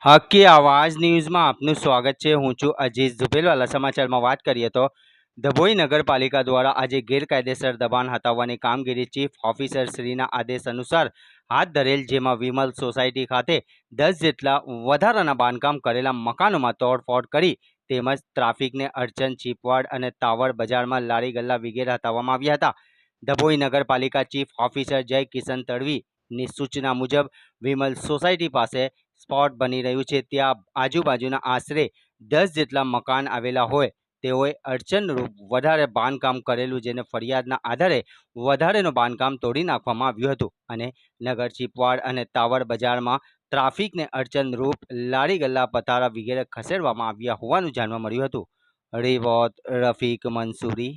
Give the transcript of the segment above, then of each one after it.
હકી આવાજ ન્યૂઝમાં આપનું સ્વાગત છે। હું છું અજીઝ ઝુબેલવાલા। સમાચારમાં વાત કરીએ તો ડભોઈ નગરપાલિકા દ્વારા આજે ગેરકાયદેસર દબાણ હટાવવાની કામગીરી ચીફ ઓફિસર શ્રીના આદેશ અનુસાર હાથ ધરેલ, જેમાં વિમલ સોસાયટી ખાતે 10 જેટલા વધારાના બાંધકામ કરેલા મકાનોમાં તોડફોડ કરી તેમજ ટ્રાફિકને અડચણ, ચીપવાડ અને ટાવર બજારમાં લારી ગલ્લા વગેરે હટાવવામાં આવ્યા હતા। ડભોઈ નગરપાલિકા ચીફ ઓફિસર જય કિશન તડવીની સૂચના મુજબ વિમલ સોસાયટી પાસે સ્પોટ બની રહ્યું છે, ત્યાં આજુબાજુના આશરે 10 જેટલા મકાન આવેલા હોય તેઓએ અડચણરૂપ વધારે બાંધકામ કરેલું, જેને ફરિયાદના આધારે વધારેનું બાંધકામ તોડી નાખવામાં આવ્યું હતું અને નગર ચીપવાડ અને ટાવર બજારમાં ટ્રાફિકને અડચણરૂપ લારી ગલ્લા, પતારા વગેરે ખસેડવામાં આવ્યા હોવાનું જાણવા મળ્યું હતું। રિપોર્ટ રફીક મંસૂરી।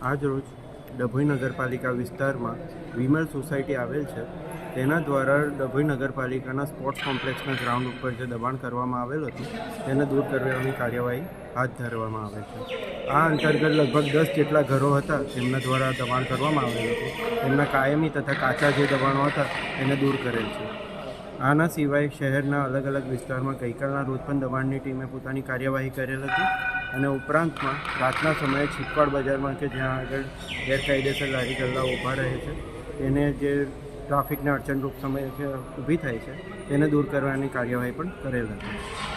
આજરોજ ડભોઈ નગરપાલિકા વિસ્તારમાં વિમલ સોસાયટી આવેલ છે, તેના દ્વારા ડભોઈ નગરપાલિકાના સ્પોર્ટ્સ કોમ્પ્લેક્સના ગ્રાઉન્ડ ઉપર જે દબાણ કરવામાં આવેલ હતું તેને દૂર કરવાની કાર્યવાહી હાથ ધરવામાં આવે છે। આ અંતર્ગત લગભગ 10 જેટલા ઘરો હતા તેમના દ્વારા દબાણ કરવામાં આવેલ હતું। તેમના કાયમી તથા કાચા જે દબાણો હતા તેને દૂર કરેલ છે। આના સિવાય શહેરના અલગ અલગ વિસ્તારમાં ગઈકાલના રોજ પણ દબાણની ટીમે પોતાની કાર્યવાહી કરેલ હતી અને ઉપરાંતમાં રાતના સમયે છીપવાડ બજારમાં કે જ્યાં આગળ ગેરકાયદેસર લારી ગલ્લા ઊભા રહે છે તેને જે ટ્રાફિકને અડચણરૂપ સમય ઊભી થાય છે તેને દૂર કરવાની કાર્યવાહી પણ કરેલ હતી।